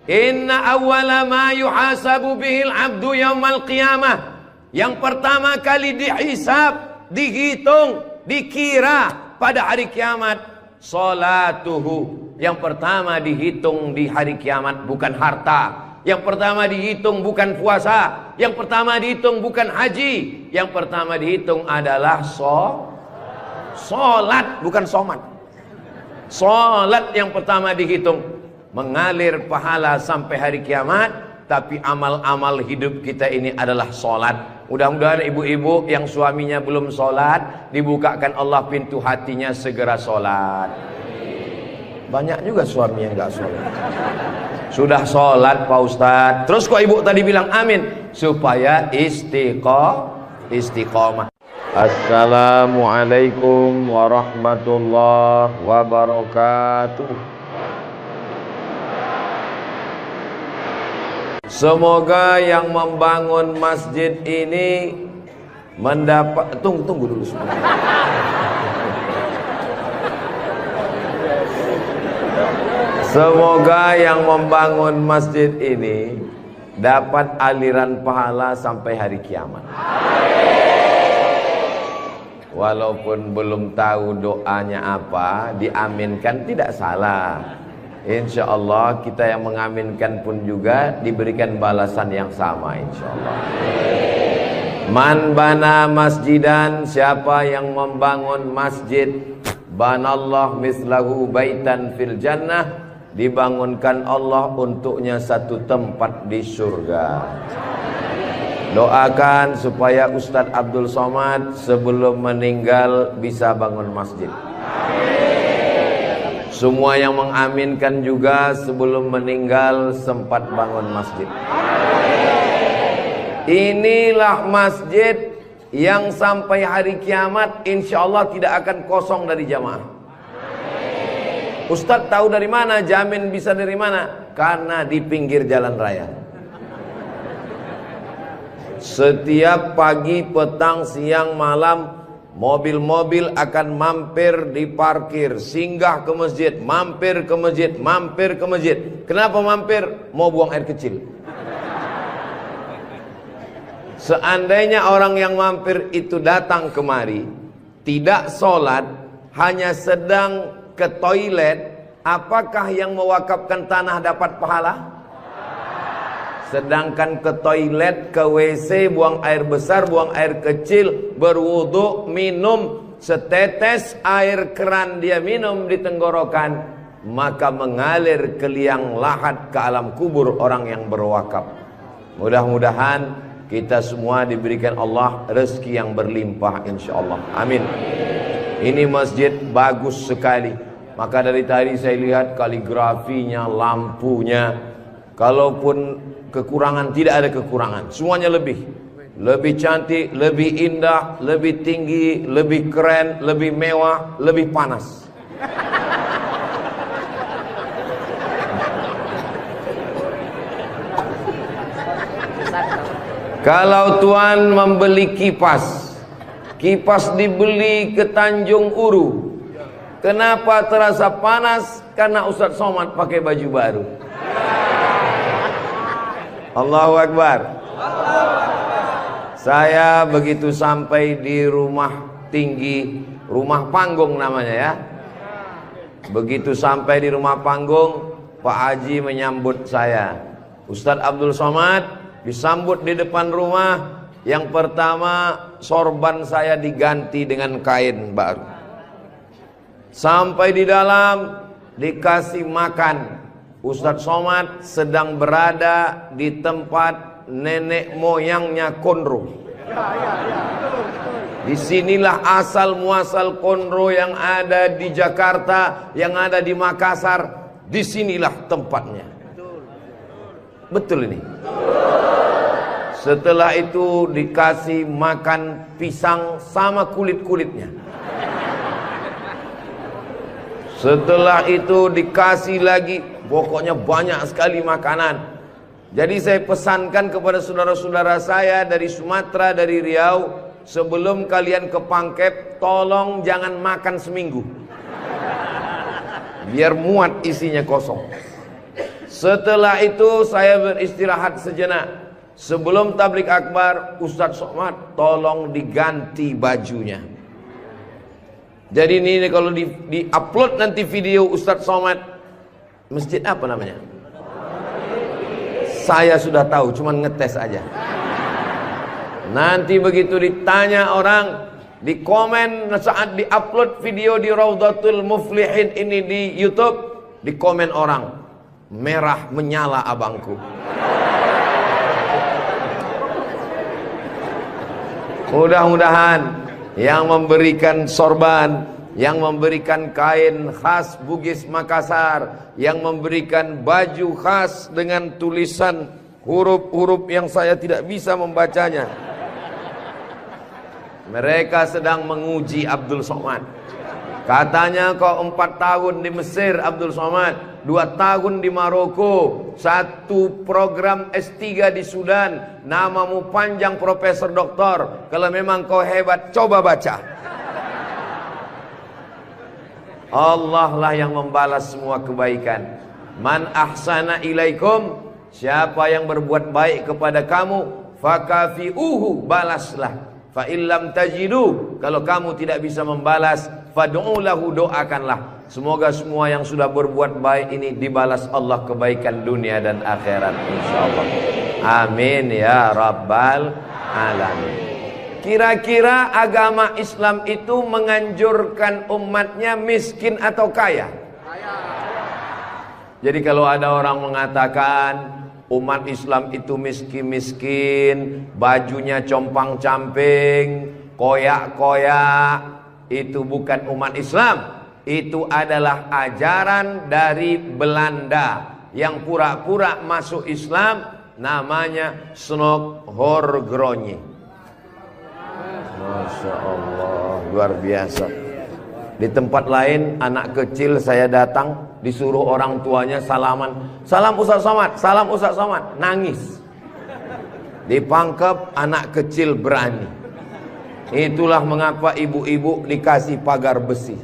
Inna awwala ma yuhasabu bihil abdu yaumal qiyamah. Yang pertama kali dihisab, dihitung, dikira pada hari kiamat, salatuhu. Yang pertama dihitung di hari kiamat bukan harta. Yang pertama dihitung bukan puasa. Yang pertama dihitung bukan haji. Yang pertama dihitung adalah solat, bukan somat. Solat yang pertama dihitung. Mengalir pahala sampai hari kiamat. Tapi amal-amal hidup kita ini adalah solat. Mudah-mudahan ibu-ibu yang suaminya belum solat, dibukakan Allah pintu hatinya segera solat. Banyak juga suami yang gak solat. Sudah sholat Pak Ustadz, terus kok ibu tadi bilang amin? Supaya istiqomah. Assalamualaikum warahmatullahi wabarakatuh. Semoga yang membangun masjid ini mendapat... Tunggu dulu sebentar. Semoga yang membangun masjid ini dapat aliran pahala sampai hari kiamat. Walaupun belum tahu doanya apa, diaminkan tidak salah. Insya Allah kita yang mengaminkan pun juga diberikan balasan yang sama insya Allah. Man bana masjidan, siapa yang membangun masjid, banallah mislahu baitan fil jannah, dibangunkan Allah untuknya satu tempat di surga. Doakan supaya Ustadz Abdul Somad sebelum meninggal bisa bangun masjid. Semua yang mengaminkan juga sebelum meninggal sempat bangun masjid. Inilah masjid yang sampai hari kiamat insya Allah tidak akan kosong dari jamaah. Ustadz tahu dari mana? Jamin bisa dari mana? Karena di pinggir jalan raya. Setiap pagi, petang, siang, malam, mobil-mobil akan mampir di parkir, singgah ke masjid, mampir ke masjid, mampir ke masjid. Kenapa mampir? Mau buang air kecil. Seandainya orang yang mampir itu datang kemari, tidak sholat, hanya sedang ke toilet, apakah yang mewakafkan tanah dapat pahala? Sedangkan ke toilet, ke WC, buang air besar, buang air kecil, berwudu, minum setetes air keran dia minum di tenggorokan, maka mengalir ke liang lahat ke alam kubur orang yang berwakaf. Mudah-mudahan kita semua diberikan Allah rezeki yang berlimpah insyaallah. Amin. Ini masjid bagus sekali. Maka dari tadi saya lihat kaligrafinya, lampunya. Kalaupun kekurangan, tidak ada kekurangan. Semuanya lebih cantik, lebih indah, lebih tinggi, lebih keren, lebih mewah, lebih panas. Kalau Tuan membeli kipas dibeli ke Tanjung Uru, kenapa terasa panas? Karena Ustadz Somad pakai baju baru. Allahu Akbar. Saya begitu sampai di rumah tinggi, rumah panggung namanya ya. Begitu sampai di rumah panggung, Pak Haji menyambut saya. Ustadz Abdul Somad disambut di depan rumah. Yang pertama, sorban saya diganti dengan kain baru. Sampai di dalam dikasih makan. Ustadz Somad sedang berada di tempat nenek moyangnya Konro. Disinilah asal muasal Konro yang ada di Jakarta, yang ada di Makassar. Disinilah tempatnya. Betul ini. Setelah itu dikasih makan pisang sama kulit-kulitnya. Setelah itu dikasih lagi, pokoknya banyak sekali makanan. Jadi saya pesankan kepada saudara-saudara saya dari Sumatera, dari Riau, sebelum kalian ke Pangkep, tolong jangan makan seminggu. Biar muat isinya kosong. Setelah itu saya beristirahat sejenak. Sebelum tablik akbar, Ustadz Somad tolong diganti bajunya. Jadi ini kalau di upload nanti video Ustadz Somad, masjid apa namanya? Saya sudah tahu, cuman ngetes aja. Nanti begitu ditanya orang, di komen saat di-upload video di Raudhatul Muflihin ini di YouTube, di komen orang, merah menyala abangku. Mudah-mudahan yang memberikan sorban, yang memberikan kain khas Bugis Makassar, yang memberikan baju khas dengan tulisan huruf-huruf yang saya tidak bisa membacanya, mereka sedang menguji Abdul Somad. Katanya kau 4 tahun di Mesir Abdul Somad, 2 tahun di Maroko, 1 program S3 di Sudan, namamu panjang profesor doktor. Kalau memang kau hebat, coba baca. Allah lah yang membalas semua kebaikan. Man ahsana ilaikum, siapa yang berbuat baik kepada kamu, fakafi'uhu, balaslah. Fa illam tajidu, kalau kamu tidak bisa membalas, fad'u lahu, doakanlah. Semoga semua yang sudah berbuat baik ini dibalas Allah kebaikan dunia dan akhirat insyaallah. Amin ya rabbal alamin. Kira-kira agama Islam itu menganjurkan umatnya miskin atau kaya? Jadi kalau ada orang mengatakan umat Islam itu miskin-miskin, bajunya compang-camping, koyak-koyak, itu bukan umat Islam. Itu adalah ajaran dari Belanda yang pura-pura masuk Islam, namanya Snokhorgronni. Masya Allah, luar biasa. Di tempat lain anak kecil saya datang, disuruh orang tuanya salaman, salam Ustadz Somad, salam Ustadz Somad, nangis. Dipangkep, anak kecil berani. Itulah mengapa ibu-ibu dikasih pagar besi.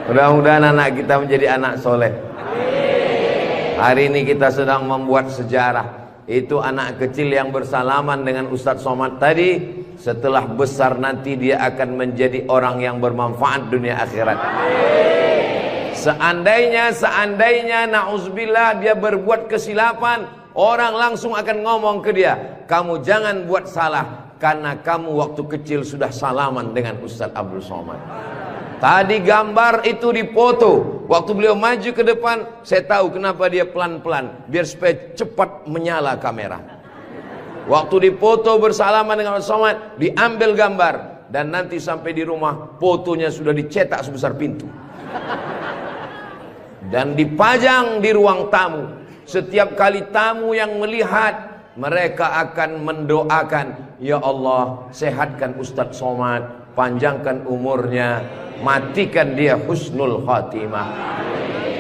Mudah-mudahan anak kita menjadi anak soleh. Hari ini kita sedang membuat sejarah. Itu anak kecil yang bersalaman dengan Ustadz Somad tadi, setelah besar nanti dia akan menjadi orang yang bermanfaat dunia akhirat. Seandainya na'udzubillah dia berbuat kesilapan, orang langsung akan ngomong ke dia, kamu jangan buat salah, karena kamu waktu kecil sudah salaman dengan Ustadz Abdul Somad. Tadi gambar itu dipoto. Waktu beliau maju ke depan, saya tahu kenapa dia pelan-pelan, biar supaya cepat menyala kamera. Waktu dipoto bersalaman dengan Ustadz Somad, diambil gambar, dan nanti sampai di rumah fotonya sudah dicetak sebesar pintu dan dipajang di ruang tamu. Setiap kali tamu yang melihat, mereka akan mendoakan, ya Allah, sehatkan Ustadz Somad, panjangkan umurnya, matikan dia husnul khatimah.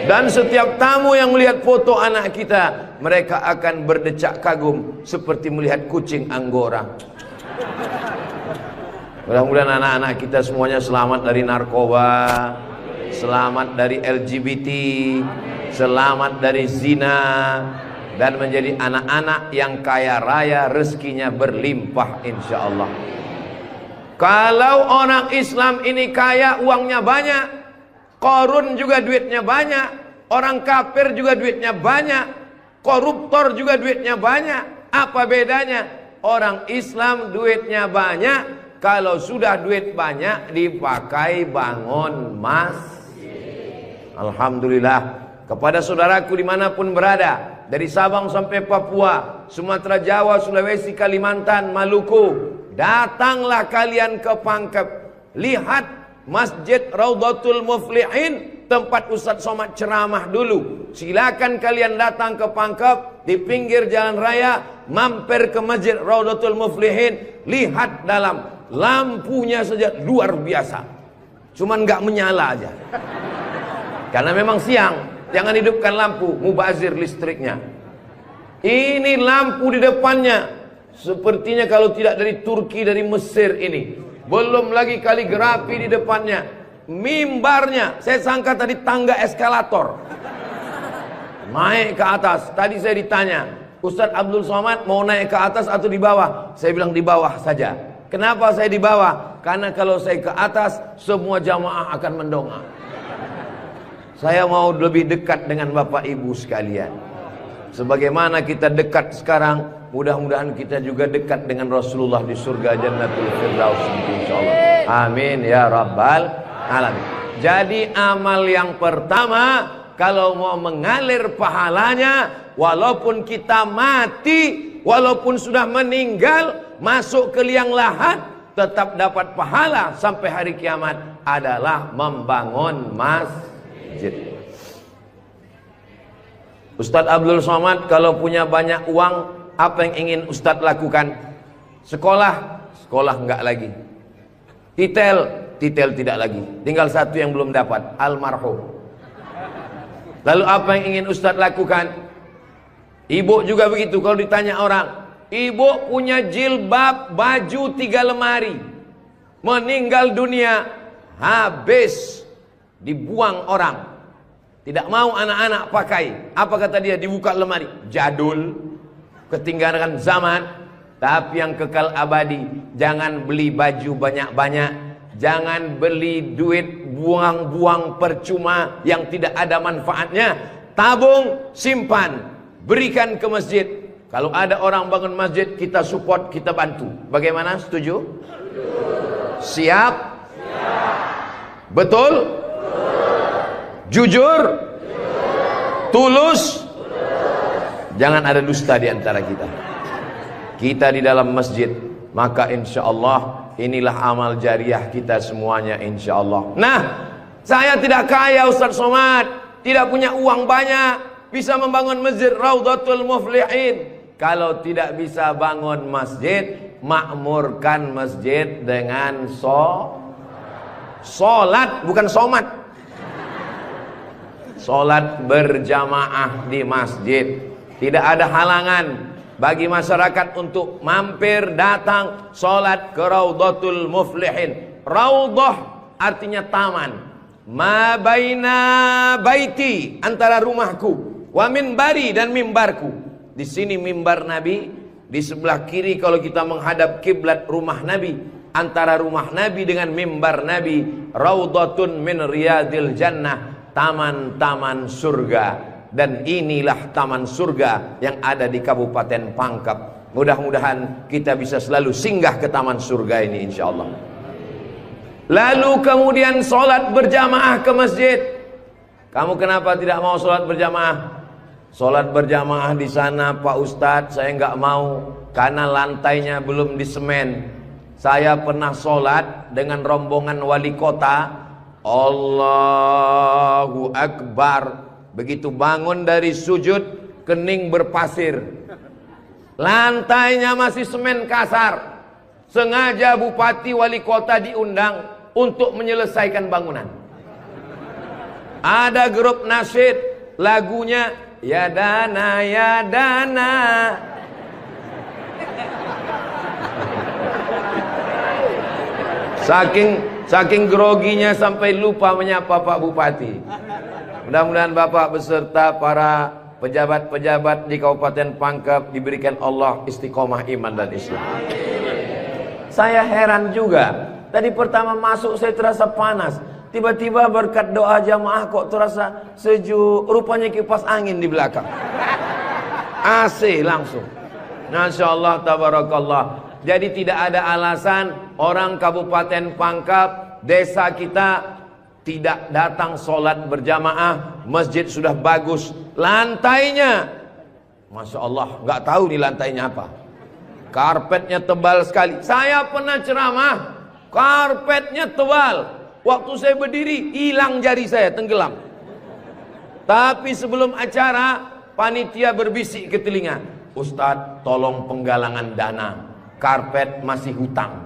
Dan setiap tamu yang melihat foto anak kita, mereka akan berdecak kagum seperti melihat kucing Anggora. Mudah-mudahan anak-anak kita semuanya selamat dari narkoba, selamat dari LGBT, selamat dari zina, dan menjadi anak-anak yang kaya raya, rezekinya berlimpah insyaallah. Kalau orang Islam ini kaya, uangnya banyak, Qarun juga duitnya banyak, orang kafir juga duitnya banyak, koruptor juga duitnya banyak. Apa bedanya? Orang Islam duitnya banyak, kalau sudah duit banyak dipakai bangun masjid. Alhamdulillah. Kepada saudaraku dimanapun berada, dari Sabang sampai Papua, Sumatera, Jawa, Sulawesi, Kalimantan, Maluku, datanglah kalian ke Pangkep. Lihat Masjid Raudhatul Muflihin, tempat Ustadz Somad ceramah dulu. Silakan kalian datang ke Pangkep, di pinggir jalan raya, mampir ke Masjid Raudhatul Muflihin. Lihat dalam, lampunya saja luar biasa, cuman nggak menyala aja, karena memang siang. Jangan hidupkan lampu, mubazir listriknya. Ini lampu di depannya, sepertinya kalau tidak dari Turki, dari Mesir ini. Belum lagi kaligrafi di depannya. mimbarnya, saya sangka tadi tangga eskalator. Naik ke atas. Tadi saya ditanya, Ustadz Abdul Somad mau naik ke atas atau di bawah? Saya bilang di bawah saja. Kenapa saya di bawah? Karena kalau saya ke atas, semua jamaah akan mendongak. Saya mau lebih dekat dengan Bapak Ibu sekalian. Sebagaimana kita dekat sekarang, mudah-mudahan kita juga dekat dengan Rasulullah di surga Jannatul Firdaus, insyaallah. Amin ya rabbal alamin. Jadi amal yang pertama, kalau mau mengalir pahalanya, walaupun kita mati, walaupun sudah meninggal, masuk ke liang lahat, tetap dapat pahala sampai hari kiamat, adalah membangun masjid. Ustadz Abdul Somad kalau punya banyak uang, apa yang ingin Ustadz lakukan? Sekolah? Sekolah enggak lagi. Titel? Titel tidak lagi. Tinggal satu yang belum dapat, almarhum. Lalu apa yang ingin Ustadz lakukan? Ibu juga begitu. Kalau ditanya orang, ibu punya jilbab, baju 3 lemari, meninggal dunia, habis, dibuang orang, tidak mau anak-anak pakai. Apa kata dia? Dibuka lemari, jadul, ketinggalan zaman. Tapi yang kekal abadi, jangan beli baju banyak-banyak, jangan beli duit buang-buang percuma yang tidak ada manfaatnya. Tabung, simpan, berikan ke masjid. Kalau ada orang bangun masjid, kita support, kita bantu. Bagaimana? Setuju? Siap? Betul? Jujur? Tulus? Jangan ada dusta di antara kita. Kita di dalam masjid, maka insya Allah inilah amal jariah kita semuanya, insya Allah. Nah, saya tidak kaya Ustadz Somad, tidak punya uang banyak, bisa membangun masjid Raudhatul Muflihin. Kalau tidak bisa bangun masjid, makmurkan masjid dengan sholat, bukan somat. Sholat berjamaah di masjid. Tidak ada halangan bagi masyarakat untuk mampir datang sholat ke Raudhatul Muflihin. Raudhah artinya taman. Ma baina baiti, antara rumahku, wa minbari, dan mimbarku. Di sini mimbar Nabi, di sebelah kiri kalau kita menghadap kiblat rumah Nabi. Antara rumah Nabi dengan mimbar Nabi, Raudhatun min riyadil jannah, taman-taman surga. Dan inilah taman surga yang ada di Kabupaten Pangkep. Mudah-mudahan kita bisa selalu singgah ke taman surga ini, insya Allah. Lalu kemudian sholat berjamaah ke masjid. Kamu kenapa tidak mau sholat berjamaah? Sholat berjamaah di sana, Pak Ustadz, saya nggak mau karena lantainya belum disemen. Saya pernah sholat dengan rombongan wali kota. Allahu Akbar. Begitu bangun dari sujud, kening berpasir, lantainya masih semen kasar. Sengaja bupati wali kota diundang untuk menyelesaikan bangunan. Ada grup nasyid, lagunya ya dana ya dana. Saking groginya sampai lupa menyapa Pak Bupati. Mudah-mudahan Bapak beserta para pejabat-pejabat di Kabupaten Pangkep diberikan Allah istiqomah iman dan Islam. Saya heran juga. Tadi pertama masuk saya terasa panas. Tiba-tiba berkat doa jamaah kok terasa sejuk. Rupanya kipas angin di belakang. AC langsung. Masya Allah, tabarakallah. Jadi tidak ada alasan orang Kabupaten Pangkep, desa kita, tidak datang sholat berjamaah. Masjid sudah bagus, lantainya Masya Allah, nggak tahu nih lantainya apa, karpetnya tebal sekali. Saya pernah ceramah, karpetnya tebal, waktu saya berdiri hilang jari saya, tenggelam. Tapi sebelum acara, panitia berbisik ke telinga, Ustadz tolong penggalangan dana, karpet masih hutang.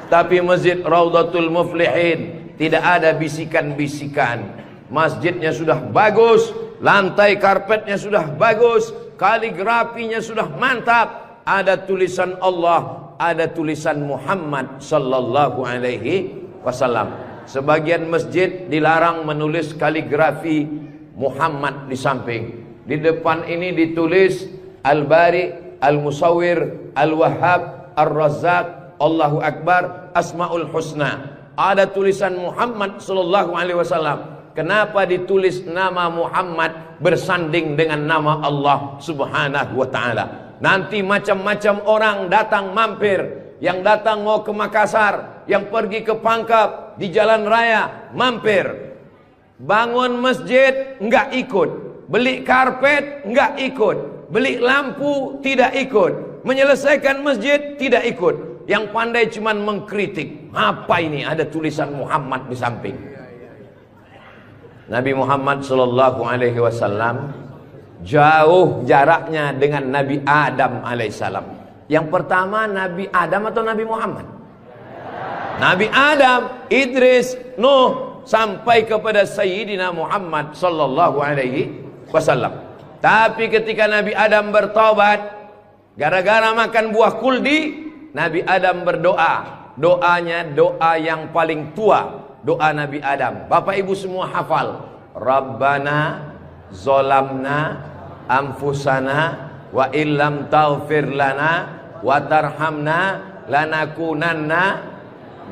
Tapi masjid Raudhatul Muflihin tidak ada bisikan-bisikan. Masjidnya sudah bagus, lantai karpetnya sudah bagus, kaligrafinya sudah mantap. Ada tulisan Allah, ada tulisan Muhammad sallallahu alaihi wasallam. Sebagian masjid dilarang menulis kaligrafi Muhammad di samping. Di depan ini ditulis Al-Bari, Al-Musawwir, Al-Wahhab, Ar-Razzaq, Allahu Akbar, Asmaul Husna. Ada tulisan Muhammad sallallahu alaihi wasallam. Kenapa ditulis nama Muhammad bersanding dengan nama Allah Subhanahu wa taala? Nanti macam-macam orang datang mampir. Yang datang mau ke Makassar, yang pergi ke Pangkep, di jalan raya mampir. Bangun masjid enggak ikut, beli karpet enggak ikut, beli lampu tidak ikut, menyelesaikan masjid tidak ikut. Yang pandai cuman mengkritik. Apa ini ada tulisan Muhammad di samping? Nabi Muhammad sallallahu alaihi wasallam jauh jaraknya dengan Nabi Adam alaihissalam. Yang pertama Nabi Adam atau Nabi Muhammad? Nabi Adam, Idris, Nuh sampai kepada Sayyidina Muhammad sallallahu alaihi wasallam. Tapi ketika Nabi Adam bertobat gara-gara makan buah kuldi, Nabi Adam berdoa. Doanya doa yang paling tua, doa Nabi Adam. Bapak Ibu semua hafal. Rabbana zolamna anfusana wa illam taghfir lana wa tarhamna lanakunanna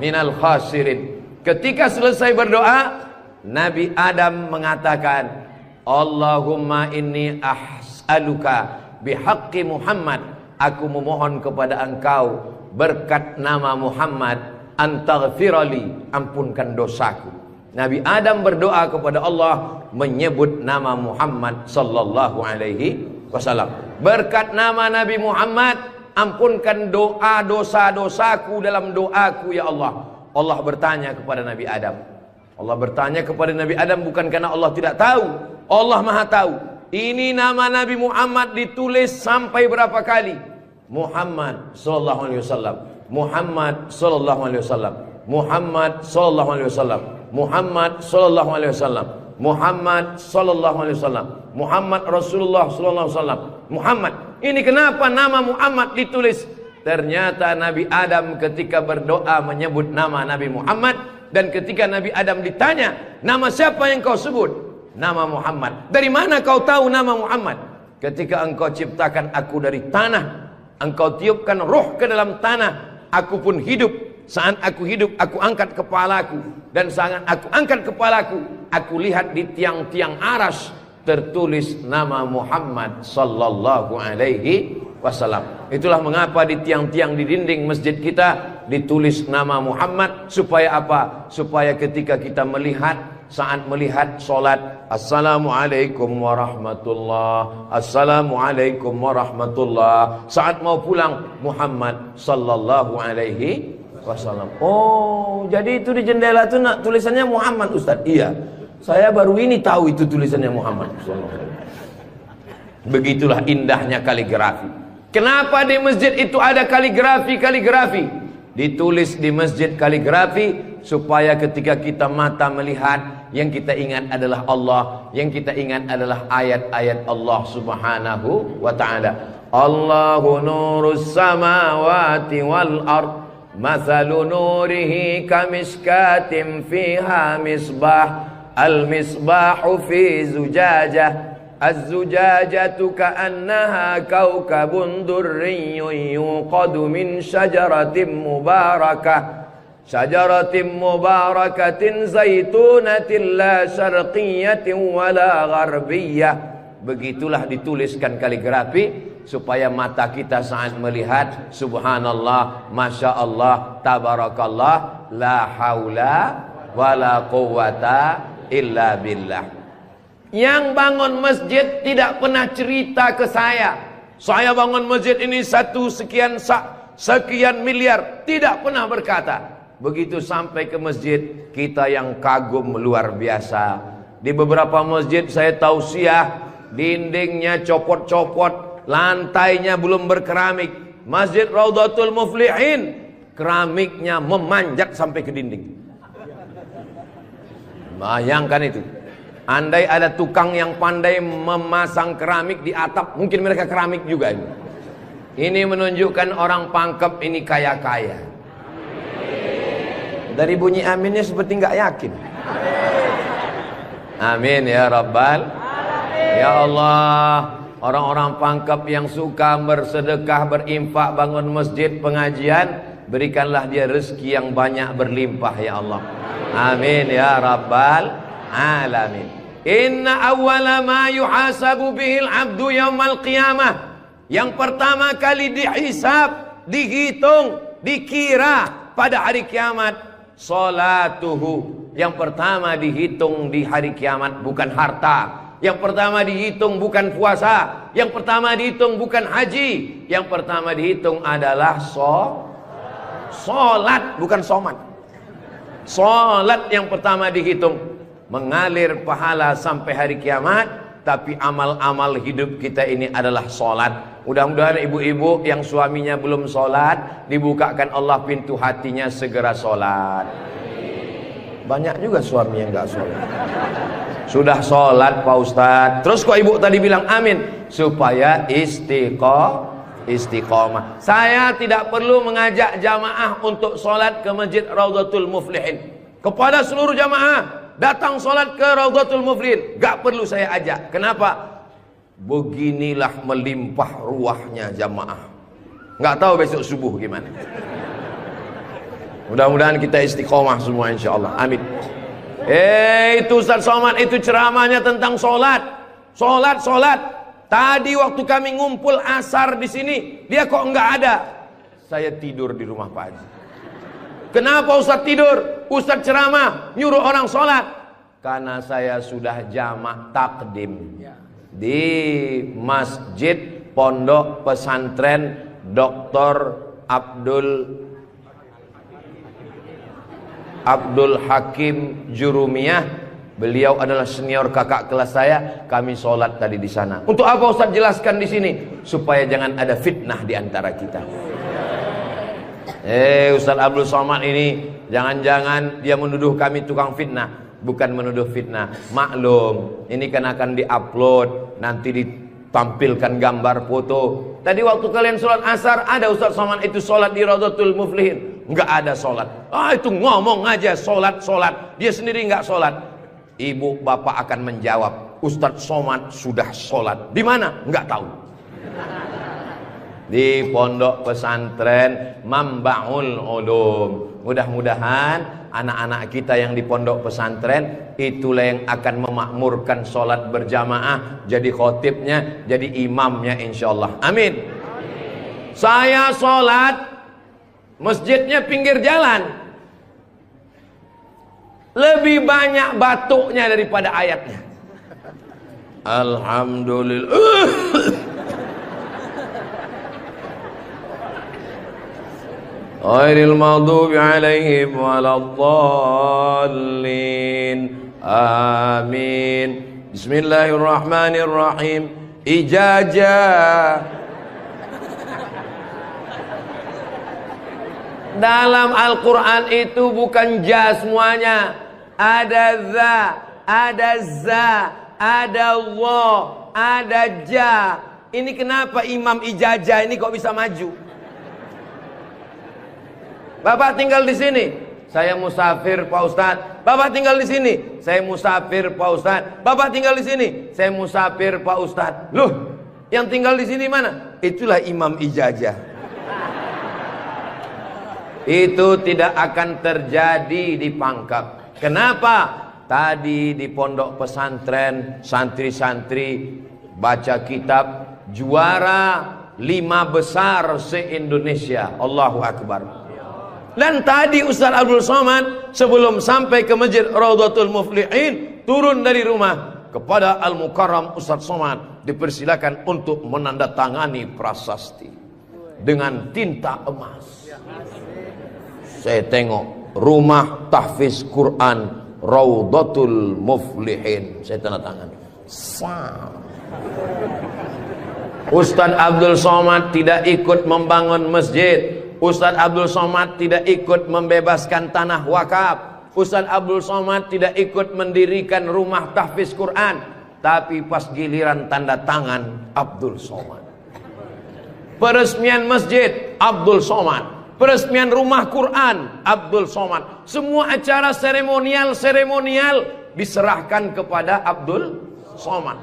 minal khasirin. Ketika selesai berdoa, Nabi Adam mengatakan, Allahumma inni as'aluka bihaqqi Muhammad, aku memohon kepada engkau berkat nama Muhammad, antaghfirali, ampunkan dosaku. Nabi Adam berdoa kepada Allah menyebut nama Muhammad sallallahu alaihi wasallam. Berkat nama Nabi Muhammad, ampunkan doa dosa-dosaku dalam doaku ya Allah. Allah bertanya kepada Nabi Adam. Allah bertanya kepada Nabi Adam bukan karena Allah tidak tahu. Allah Maha tahu. Ini nama Nabi Muhammad ditulis sampai berapa kali? Muhammad sallallahu alaihi wasallam. Muhammad sallallahu alaihi wasallam. Muhammad sallallahu alaihi wasallam. Muhammad sallallahu alaihi wasallam. Muhammad sallallahu alaihi wasallam. Muhammad Rasulullah sallallahu alaihi wasallam. Muhammad. Ini kenapa nama Muhammad ditulis? Ternyata Nabi Adam ketika berdoa menyebut nama Nabi Muhammad, dan ketika Nabi Adam ditanya, nama siapa yang kau sebut? Nama Muhammad. Dari mana kau tahu nama Muhammad? Ketika engkau ciptakan aku dari tanah, engkau tiupkan roh ke dalam tanah, aku pun hidup. Saat aku hidup, aku angkat kepalaku, dan saat aku angkat kepalaku, aku lihat di tiang-tiang aras tertulis nama Muhammad sallallahu alaihi wasallam. Itulah mengapa di tiang-tiang di dinding masjid kita ditulis nama Muhammad. Supaya apa? Supaya ketika kita melihat, saat melihat solat, Assalamualaikum warahmatullah, Assalamualaikum warahmatullah. Saat mau pulang, Muhammad sallallahu alaihi wasallam. Oh, jadi itu di jendela itu tulisannya Muhammad, Ustaz? Iya. Saya baru ini tahu itu tulisannya Muhammad. Begitulah indahnya kaligrafi. Kenapa di masjid itu ada kaligrafi? Ditulis di masjid kaligrafi supaya ketika kita mata melihat, yang kita ingat adalah Allah, yang kita ingat adalah ayat-ayat Allah Subhanahu wa taala. Allahu nurus samawati wal ard, mathalu nurihi kamishkatin fiha misbah, al-misbahu fi zujajah, az-zujajatu ka'annaha kawkabun durriyyun yuqadu min syajaratin mubarakah, syajaratin mubarakatin zaitunatin la syarqiyatin wala gharbiyah. Begitulah dituliskan kaligrafi supaya mata kita saat melihat, subhanallah, masya Allah, tabarakallah, la haula wala quwata illa billah. Yang bangun masjid tidak pernah cerita ke saya bangun masjid ini sekian miliar, tidak pernah berkata. Begitu sampai ke masjid, kita yang kagum luar biasa. Di beberapa masjid saya tausiah, dindingnya copot-copot, lantainya belum berkeramik. Masjid Raudhatul Muflihin, keramiknya memanjat sampai ke dinding. Bayangkan itu. Andai ada tukang yang pandai memasang keramik di atap, mungkin mereka keramik juga. Ini menunjukkan orang Pangkep ini kaya-kaya. Dari bunyi aminnya seperti nggak yakin. Amin ya Rabbal. Ya Allah, orang-orang pangkep yang suka bersedekah, berinfak, bangun masjid, pengajian, berikanlah dia rezeki yang banyak berlimpah ya Allah. Amin ya Rabbal alamin. Inna awwala ma yuhasabu bihil abdu yaumal qiyamah. Yang pertama kali dihisab, dihitung, dikira pada hari kiamat, salatuhu. Yang pertama dihitung di hari kiamat bukan harta. Yang pertama dihitung bukan puasa. Yang pertama dihitung bukan haji. Yang pertama dihitung adalah solat, bukan somat. Solat yang pertama dihitung. Mengalir pahala sampai hari kiamat. Tapi amal-amal hidup kita ini adalah solat. Mudah-mudahan ibu-ibu yang suaminya belum solat, dibukakan Allah pintu hatinya segera solat. Banyak juga suami yang gak solat. Sudah sholat Pak Ustadz, terus kok ibu tadi bilang amin? Supaya istiqomah. Saya tidak perlu mengajak jamaah untuk sholat ke Masjid Raudhatul Muflihin. Kepada seluruh jamaah, datang sholat ke Raudhatul Muflihin, gak perlu saya ajak. Kenapa? Beginilah melimpah ruahnya jamaah. Gak tahu besok subuh gimana. Mudah-mudahan kita istiqomah semua insyaAllah, amin. Itu Ustaz Somad itu ceramahnya tentang solat. Tadi waktu kami ngumpul asar di sini, dia kok enggak ada. Saya tidur di rumah Pak Haji. Kenapa Ustaz tidur? Ustaz ceramah nyuruh orang solat. Karena saya sudah jamak takdim di Masjid Pondok Pesantren Dr. Abdul Hakim Jurumiyah. Beliau adalah senior kakak kelas saya. Kami sholat tadi di sana. Untuk apa Ustaz jelaskan di sini? Supaya jangan ada fitnah di antara kita. Ustaz Abdul Somad ini jangan-jangan dia menuduh kami tukang fitnah. Bukan menuduh fitnah. Maklum, ini kan akan diupload, nanti ditampilkan gambar foto. Tadi waktu kalian sholat asar, ada Ustaz Somad itu sholat di Raudhatul Muflihin. Enggak ada sholat. Itu ngomong aja sholat. Dia sendiri enggak sholat. Ibu bapak akan menjawab, Ustadz Somad sudah sholat. Di mana? Enggak tahu. Di Pondok Pesantren Mambaul Ulum. Mudah-mudahan anak-anak kita yang di pondok pesantren itulah yang akan memakmurkan sholat berjamaah, jadi khotibnya, jadi imamnya insyaallah. Amin. Saya sholat, masjidnya pinggir jalan, lebih banyak batuknya daripada ayatnya. Alhamdulillah. Ghairil maghdubi alaihim waladdallin. Amin. Bismillahirrahmanirrahim. Ijazah. Dalam Al-Quran itu bukan ja semuanya. Ada za, ada za, ada Allah, ada ja. Ini kenapa Imam Ijazah ini kok bisa maju? Bapak tinggal di sini, saya musafir Pak Ustadz. Bapak tinggal di sini, saya musafir Pak Ustadz. Bapak tinggal di sini, saya musafir Pak Ustadz. Loh, yang tinggal di sini mana? Itulah Imam Ijazah. Itu tidak akan terjadi di Pangkep. Kenapa? Tadi di pondok pesantren santri-santri baca kitab juara 5 besar se-Indonesia. Allahu Akbar. Dan tadi Ustaz Abdul Somad sebelum sampai ke Masjid Raudhatul Muflihin turun dari rumah kepada Al-Mukarram Ustaz Somad dipersilakan untuk menandatangani prasasti dengan tinta emas. Saya tengok rumah tahfiz Quran Raudhatul Muflihin, saya tanda tangan. Ustaz Abdul Somad tidak ikut membangun masjid. Ustaz Abdul Somad tidak ikut membebaskan tanah wakaf. Ustaz Abdul Somad tidak ikut mendirikan rumah tahfiz Quran. Tapi pas giliran tanda tangan Abdul Somad, peresmian masjid Abdul Somad, Peresmian rumah Quran Abdul Somad. Semua acara seremonial diserahkan kepada Abdul Somad.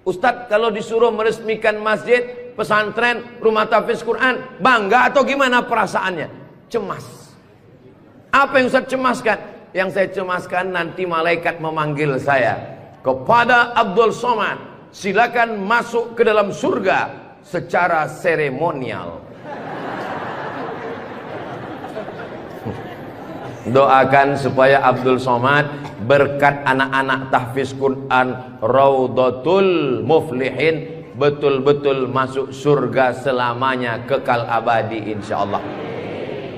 Ustadz kalau disuruh meresmikan masjid, pesantren, rumah tahfiz Quran, bangga atau gimana perasaannya? Cemas. Apa yang Ustadz cemaskan? Yang saya cemaskan nanti malaikat memanggil saya. Kepada Abdul Somad, silakan masuk ke dalam surga secara seremonial. Doakan supaya Abdul Somad berkat anak-anak tahfiz Quran Raudhatul Muflihin betul-betul masuk surga selamanya, kekal abadi insyaallah.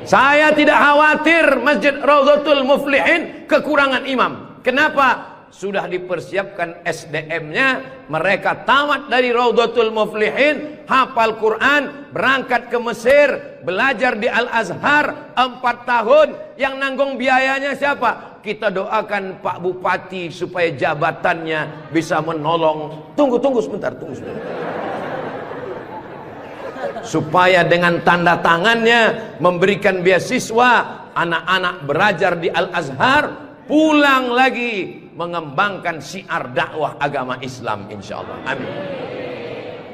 Saya tidak khawatir Masjid Raudhatul Muflihin kekurangan imam. Kenapa? Sudah dipersiapkan SDM-nya. Mereka tamat dari Raudhatul Muflihin, hafal Quran, berangkat ke Mesir, belajar di Al-Azhar 4 tahun. Yang nanggung biayanya siapa? Kita doakan Pak Bupati supaya jabatannya bisa menolong. Tunggu sebentar. Supaya dengan tanda tangannya memberikan beasiswa, anak-anak belajar di Al-Azhar, pulang lagi mengembangkan syiar dakwah agama Islam insyaallah. Amin.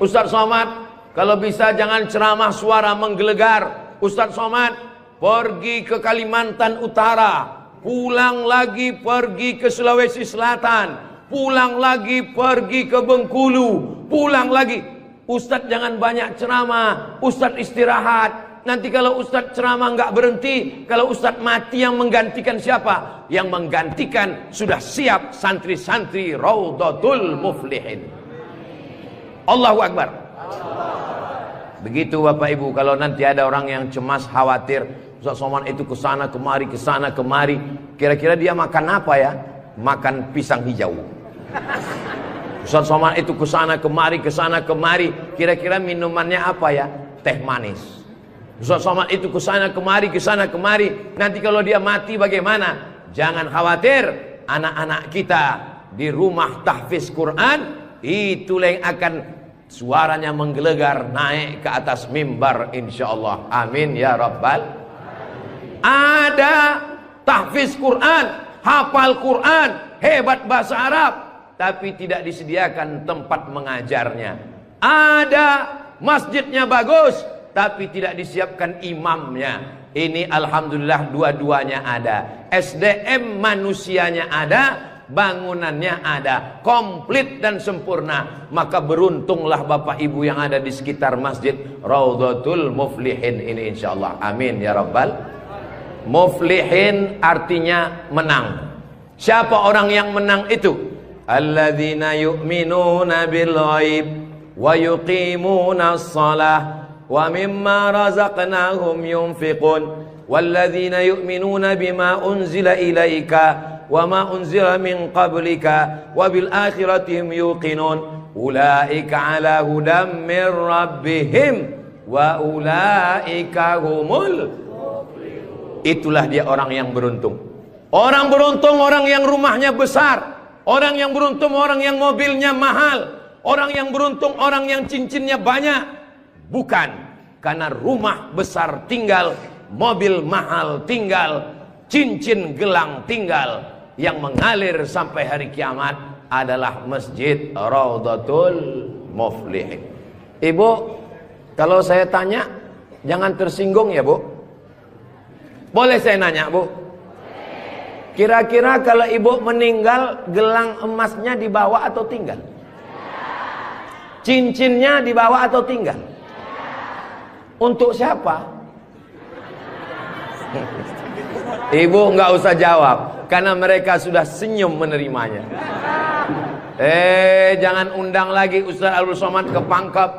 Ustadz Somad, kalau bisa jangan ceramah suara menggelegar. Ustadz Somad pergi ke Kalimantan Utara, pulang lagi pergi ke Sulawesi Selatan, pulang lagi pergi ke Bengkulu, pulang lagi. Ustadz jangan banyak ceramah, Ustadz istirahat. Nanti kalau Ustadz ceramah nggak berhenti, kalau Ustadz mati yang menggantikan siapa? Yang menggantikan sudah siap santri-santri Raudhatul Muflihin. Allahu Akbar. Begitu Bapak Ibu, kalau nanti ada orang yang cemas, khawatir, Ustadz Somad itu kesana kemari, kira-kira dia makan apa ya? Makan pisang hijau. Ustadz Somad itu kesana kemari, kira-kira minumannya apa ya? Teh manis. Ustadz Somad itu kesana kemari, nanti kalau dia mati bagaimana? Jangan khawatir, anak-anak kita di rumah tahfiz Quran itulah yang akan suaranya menggelegar naik ke atas mimbar insyaallah. Amin ya rabbal. Ada tahfiz Quran, hafal Quran, hebat bahasa Arab, tapi tidak disediakan tempat mengajarnya. Ada masjidnya bagus, tapi tidak disiapkan imamnya. Ini alhamdulillah dua-duanya ada. SDM manusianya ada, bangunannya ada, komplit dan sempurna. Maka beruntunglah Bapak Ibu yang ada di sekitar Masjid Raudhatul Muflihin ini insyaallah. Amin ya rabbal. Muflihin artinya menang. Siapa orang yang menang itu? Alladzina yu'minuna bil ghaib wa yuqimuna shalah wa mimma razaqnahum yunfiqun walladzina yu'minuna bima unzila ilaika wa ma unzila min qablika wa bil akhirati hum yuqinun ulaika ala hudam min rabbihim wa ulaika humul muflihun. Itulah dia orang yang beruntung. Orang beruntung orang yang rumahnya besar. Orang yang beruntung orang yang mobilnya mahal. Orang yang beruntung orang yang cincinnya banyak. Bukan karena rumah besar tinggal, mobil mahal tinggal, cincin gelang tinggal. Yang mengalir sampai hari kiamat adalah Masjid Raudhatul Muflihin. Ibu, kalau saya tanya jangan tersinggung ya Bu. Boleh saya nanya Bu? Kira-kira kalau ibu meninggal, gelang emasnya dibawa atau tinggal? Cincinnya dibawa atau tinggal? Untuk siapa? Ibu nggak usah jawab, karena mereka sudah senyum menerimanya. Jangan undang lagi Ustadz Abdul Somad ke Pangkep.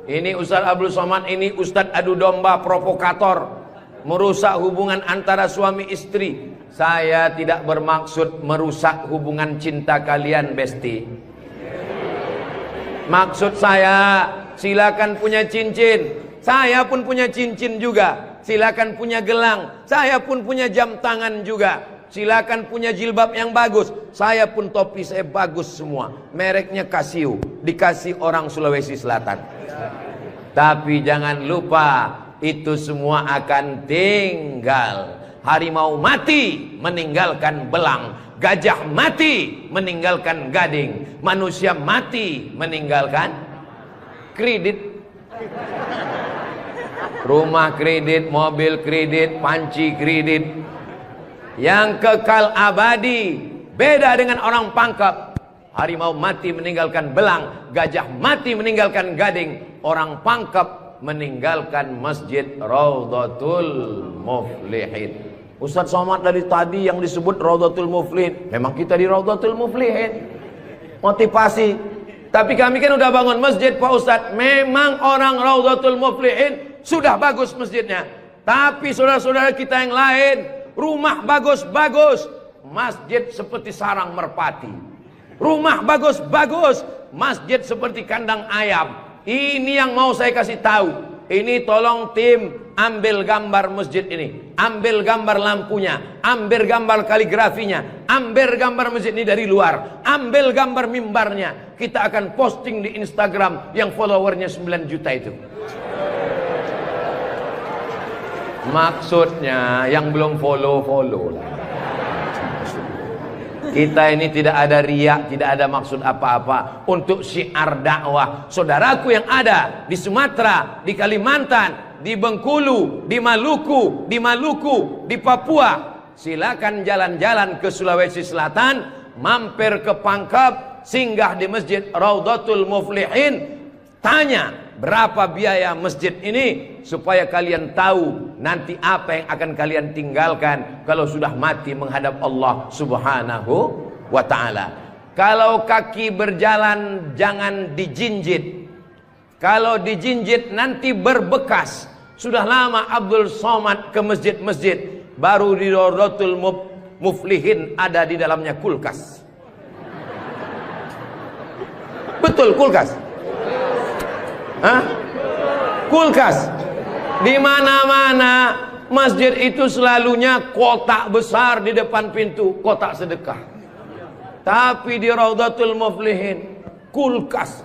Ini Ustadz Abdul Somad ini Ustadz adu domba provokator, merusak hubungan antara suami istri. Saya tidak bermaksud merusak hubungan cinta kalian, Besti. Maksud saya, silakan punya cincin. Saya pun punya cincin juga. Silakan punya gelang. Saya pun punya jam tangan juga. Silakan punya jilbab yang bagus. Saya pun topi saya bagus semua. Mereknya Casio. Dikasih orang Sulawesi Selatan. Tapi jangan lupa, itu semua akan tinggal. Harimau mati meninggalkan belang, gajah mati meninggalkan gading, manusia mati meninggalkan kredit. Rumah kredit, mobil kredit, panci kredit. Yang kekal abadi beda dengan orang pangkep. Harimau mati meninggalkan belang, gajah mati meninggalkan gading, orang pangkep meninggalkan masjid Raudhatul Muflihin. Ustaz Somad dari tadi yang disebut Raudhatul Muflihin, memang kita di Raudhatul Muflihin. Motivasi. Tapi kami kan udah bangun masjid Pak Ustaz. Memang orang Raudhatul Muflihin sudah bagus masjidnya. Tapi saudara-saudara kita yang lain, rumah bagus-bagus, masjid seperti sarang merpati. Rumah bagus-bagus, masjid seperti kandang ayam. Ini yang mau saya kasih tahu. Ini tolong tim ambil gambar masjid ini, ambil gambar lampunya, ambil gambar kaligrafinya, ambil gambar masjid ini dari luar, ambil gambar mimbarnya. Kita akan posting di Instagram yang followernya 9 juta itu. Maksudnya yang belum follow lah. Kita ini tidak ada riak, tidak ada maksud apa-apa. Untuk syiar dakwah saudaraku yang ada di Sumatera, di Kalimantan, di Bengkulu, di Maluku, di Papua, silakan jalan-jalan ke Sulawesi Selatan, mampir ke Pangkep, singgah di masjid Raudhatul Muflihin, tanya berapa biaya masjid ini, supaya kalian tahu nanti apa yang akan kalian tinggalkan kalau sudah mati menghadap Allah Subhanahu wa ta'ala. Kalau kaki berjalan jangan dijinjit. Kalau dijinjit nanti berbekas. Sudah lama Abdul Somad ke masjid-masjid, baru di Raudhatul Muflihin ada di dalamnya kulkas. Betul, kulkas. Hah? Kulkas. Di mana-mana masjid itu selalunya kotak besar di depan pintu, kotak sedekah. Tapi di Raudhatul Muflihin kulkas.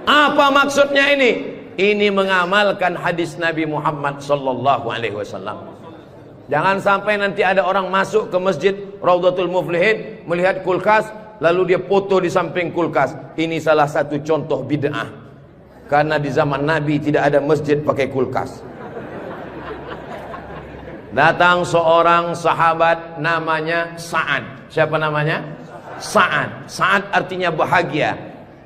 Apa maksudnya ini? Ini mengamalkan hadis Nabi Muhammad sallallahu alaihi wasallam. Jangan sampai nanti ada orang masuk ke masjid Raudhatul Muflihin melihat kulkas, lalu dia foto di samping kulkas. Ini salah satu contoh bid'ah. Karena di zaman Nabi tidak ada masjid pakai kulkas. Datang seorang sahabat namanya Sa'ad. Siapa namanya? Sa'ad. Sa'ad artinya bahagia.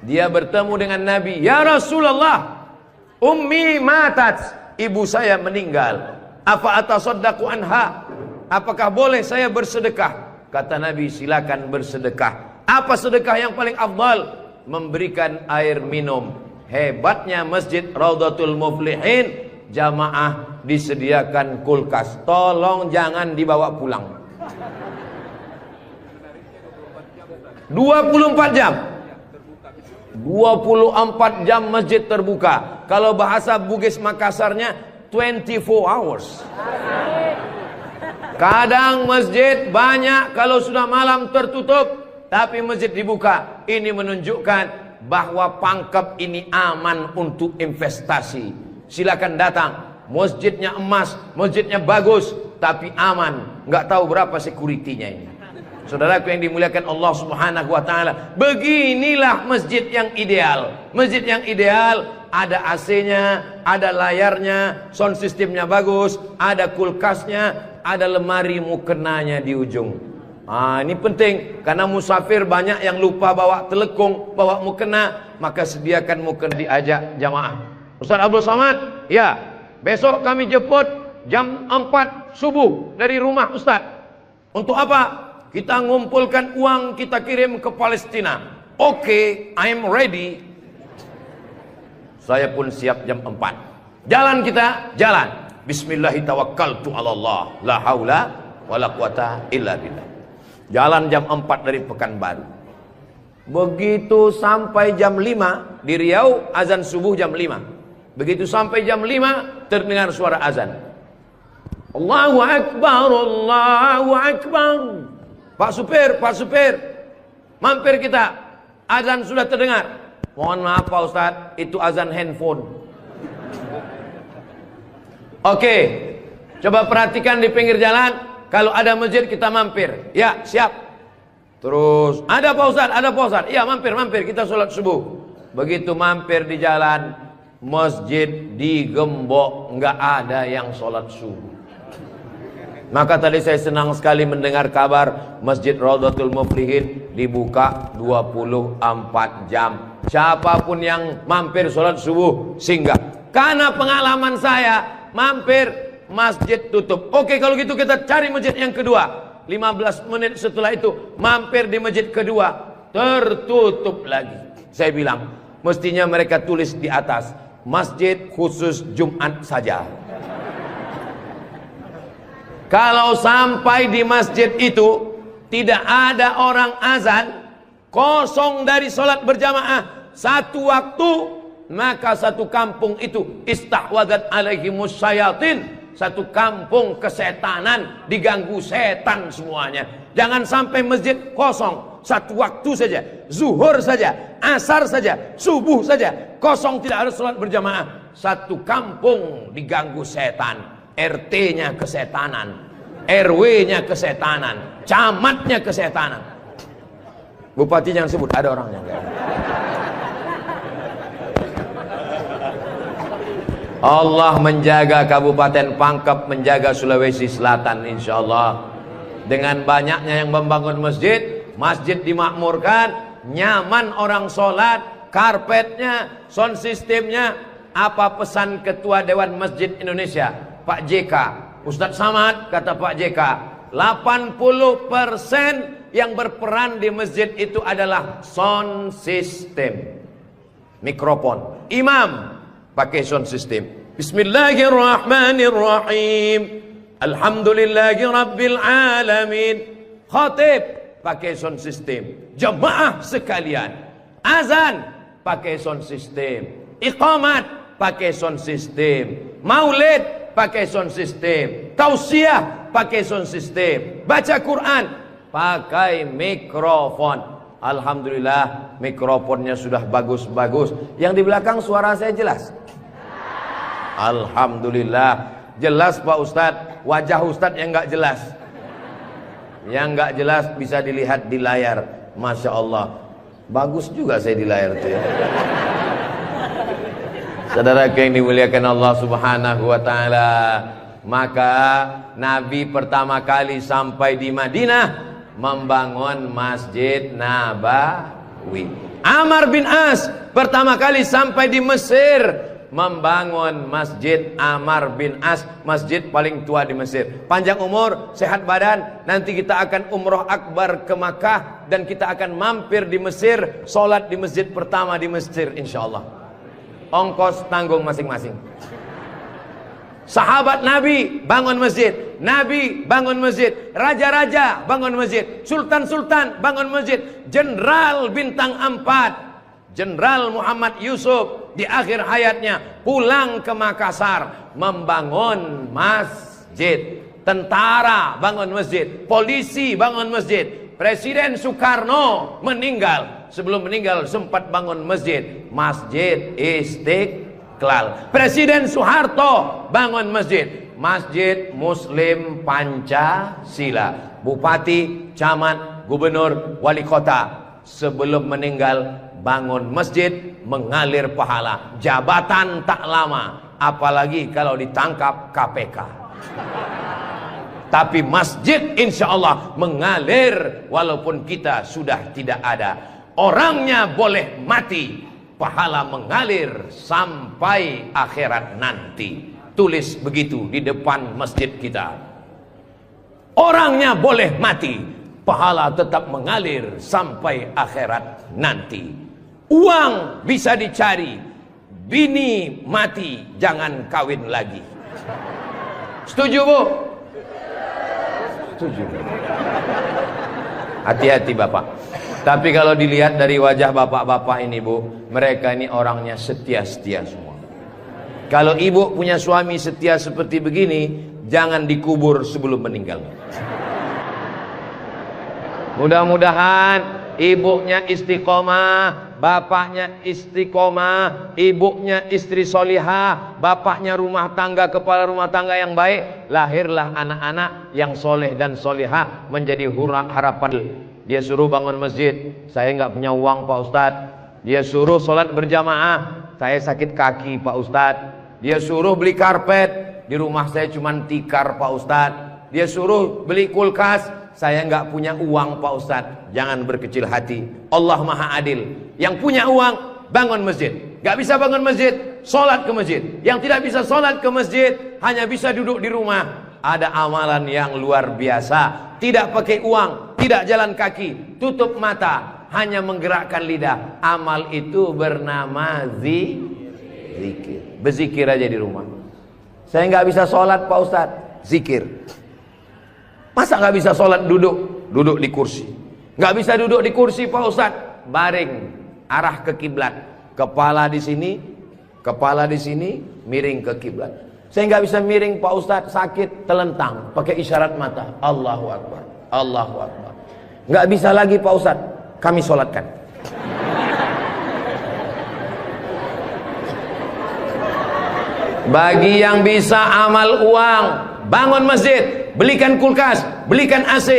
Dia bertemu dengan Nabi. Ya Rasulullah, ummi matat, ibu saya meninggal. Apa atasaddaqu anha? Apakah boleh saya bersedekah? Kata Nabi, silakan bersedekah. Apa sedekah yang paling afdal? Memberikan air minum. Hebatnya masjid Raudhatul Muflihin, jamaah disediakan kulkas. Tolong jangan dibawa pulang. 24 jam. 24 jam masjid terbuka. Kalau bahasa Bugis Makassarnya 24 hours. Kadang masjid banyak, kalau sudah malam tertutup, tapi masjid dibuka. Ini menunjukkan bahwa Pangkep ini aman untuk investasi. Silakan datang. Masjidnya emas, masjidnya bagus, tapi aman. Nggak tahu berapa security-nya ini. Saudaraku yang dimuliakan Allah Subhanahu wa ta'ala, beginilah masjid yang ideal. Masjid yang ideal, ada AC-nya, ada layarnya, sound systemnya bagus, ada kulkasnya, ada lemari mukenanya di ujung. Ini penting, karena musafir banyak yang lupa bawa telekung, bawa mukena, maka sediakan mukena. Diajak jamaah. Ustaz Abdul Somad, ya, besok kami jemput jam 4 subuh dari rumah Ustaz. Untuk apa? Kita ngumpulkan uang, kita kirim ke Palestina. Oke, I'm ready. Saya pun siap jam 4. Jalan kita, jalan. Bismillahirrahmanirrahim. La haula wala quwata illa billah. Jalan jam 4 dari Pekanbaru. Begitu sampai jam 5 di Riau, azan subuh jam 5. Begitu sampai jam 5 terdengar suara azan. Allahu Akbar, Allahu Akbar. Pak supir, mampir kita. Azan sudah terdengar. Mohon maaf Pak Ustaz, itu azan handphone. Oke, coba perhatikan di pinggir jalan, kalau ada masjid kita mampir. Ya, siap. Terus, ada Pak Ustadz, ada Pak Ustadz. Iya, mampir, kita sholat subuh. Begitu mampir di jalan, masjid digembok, nggak ada yang sholat subuh. Maka tadi saya senang sekali mendengar kabar Masjid Raudhatul Muflihin dibuka 24 jam. Siapapun yang mampir sholat subuh singgah. Karena pengalaman saya, mampir masjid tutup. Oke, kalau gitu kita cari masjid yang kedua. 15 menit setelah itu mampir di masjid kedua, tertutup lagi. Saya bilang, mestinya mereka tulis di atas, masjid khusus Jumat saja. Kalau sampai di masjid itu tidak ada orang azan, kosong dari sholat berjamaah satu waktu, maka satu kampung itu istahwadat alaihimus syayatin. Satu kampung kesetanan, diganggu setan semuanya. Jangan sampai masjid kosong satu waktu saja, zuhur saja, asar saja, subuh saja, kosong, tidak harus sholat berjamaah. Satu kampung diganggu setan. RT-nya kesetanan, RW-nya kesetanan, camatnya kesetanan. Bupati jangan sebut, ada orangnya. Allah menjaga Kabupaten Pangkep, menjaga Sulawesi Selatan, insya Allah. Dengan banyaknya yang membangun masjid, masjid dimakmurkan, nyaman orang sholat, karpetnya, sound systemnya. Apa pesan Ketua Dewan Masjid Indonesia, Pak JK, Ustadz Samad, kata Pak JK, 80% yang berperan di masjid itu adalah sound system, mikrofon. Imam pakai sound system, Bismillahirrahmanirrahim, Alhamdulillahi Rabbil Alamin. Khatib pakai sound system. Jemaah sekalian, azan pakai sound system, iqamat pakai sound system, maulid pakai sound system, tausiah pakai sound system, baca Quran pakai mikrofon. Alhamdulillah, mikrofonnya sudah bagus-bagus. Yang di belakang suara saya jelas? Alhamdulillah, jelas Pak Ustadz. Wajah Ustadz yang nggak jelas, yang nggak jelas bisa dilihat di layar. Masya Allah, bagus juga saya di layar itu ya. Saudara yang dimuliakan Allah Subhanahu wa Ta'ala, maka Nabi pertama kali sampai di Madinah membangun Masjid Nabawi. Amr bin As pertama kali sampai di Mesir membangun Masjid Amr bin As, masjid paling tua di Mesir. Panjang umur, sehat badan, nanti kita akan umroh akbar ke Makkah dan kita akan mampir di Mesir, sholat di masjid pertama di Mesir insyaallah. Ongkos tanggung masing-masing. Sahabat Nabi bangun masjid, Nabi bangun masjid, raja-raja bangun masjid, sultan-sultan bangun masjid, jenderal bintang 4, Jenderal Muhammad Yusuf di akhir hayatnya pulang ke Makassar membangun masjid. Tentara bangun masjid, polisi bangun masjid. Presiden Soekarno meninggal, sebelum meninggal sempat bangun masjid, Masjid Istiqlal. Presiden Soeharto bangun masjid, Masjid Muslim Pancasila. Bupati, camat, gubernur, wali kota sebelum meninggal bangun masjid, mengalir pahala. Jabatan tak lama, apalagi kalau ditangkap KPK. Tapi masjid insya Allah mengalir walaupun kita sudah tidak ada. Orangnya boleh mati, pahala mengalir sampai akhirat nanti. Tulis begitu di depan masjid kita. Orangnya boleh mati, pahala tetap mengalir sampai akhirat nanti. Uang bisa dicari, bini mati jangan kawin lagi. Setuju Bu? Setuju. Hati-hati Bapak. Tapi kalau dilihat dari wajah bapak-bapak ini Bu, mereka ini orangnya setia-setia semua. Kalau ibu punya suami setia seperti begini, jangan dikubur sebelum meninggal. Mudah-mudahan ibunya istiqomah, bapaknya istiqomah, ibunya istri solihah, bapaknya rumah tangga, kepala rumah tangga yang baik, lahirlah anak-anak yang soleh dan solihah menjadi harapan. Dia suruh bangun masjid, saya nggak punya uang Pak Ustadz. Dia suruh sholat berjamaah, saya sakit kaki Pak Ustadz. Dia suruh beli karpet, di rumah saya cuma tikar Pak Ustadz. Dia suruh beli kulkas, saya nggak punya uang Pak Ustadz. Jangan berkecil hati, Allah Maha Adil. Yang punya uang bangun masjid, nggak bisa bangun masjid, sholat ke masjid. Yang tidak bisa sholat ke masjid, hanya bisa duduk di rumah. Ada amalan yang luar biasa, tidak pakai uang, tidak jalan kaki, tutup mata, hanya menggerakkan lidah. Amal itu bernama zikir. Berzikir aja di rumah. Saya nggak bisa sholat Pak Ustadz, zikir. Masa nggak bisa sholat duduk di kursi? Nggak bisa duduk di kursi Pak Ustadz, baring, arah ke kiblat, kepala di sini, miring ke kiblat. Saya nggak bisa miring Pak Ustadz, sakit, telentang, pakai isyarat mata, Allahu Akbar, Allahu Akbar. Nggak bisa lagi Pak Ustadz, kami sholatkan. Bagi yang bisa amal uang, bangun masjid, belikan kulkas, belikan AC.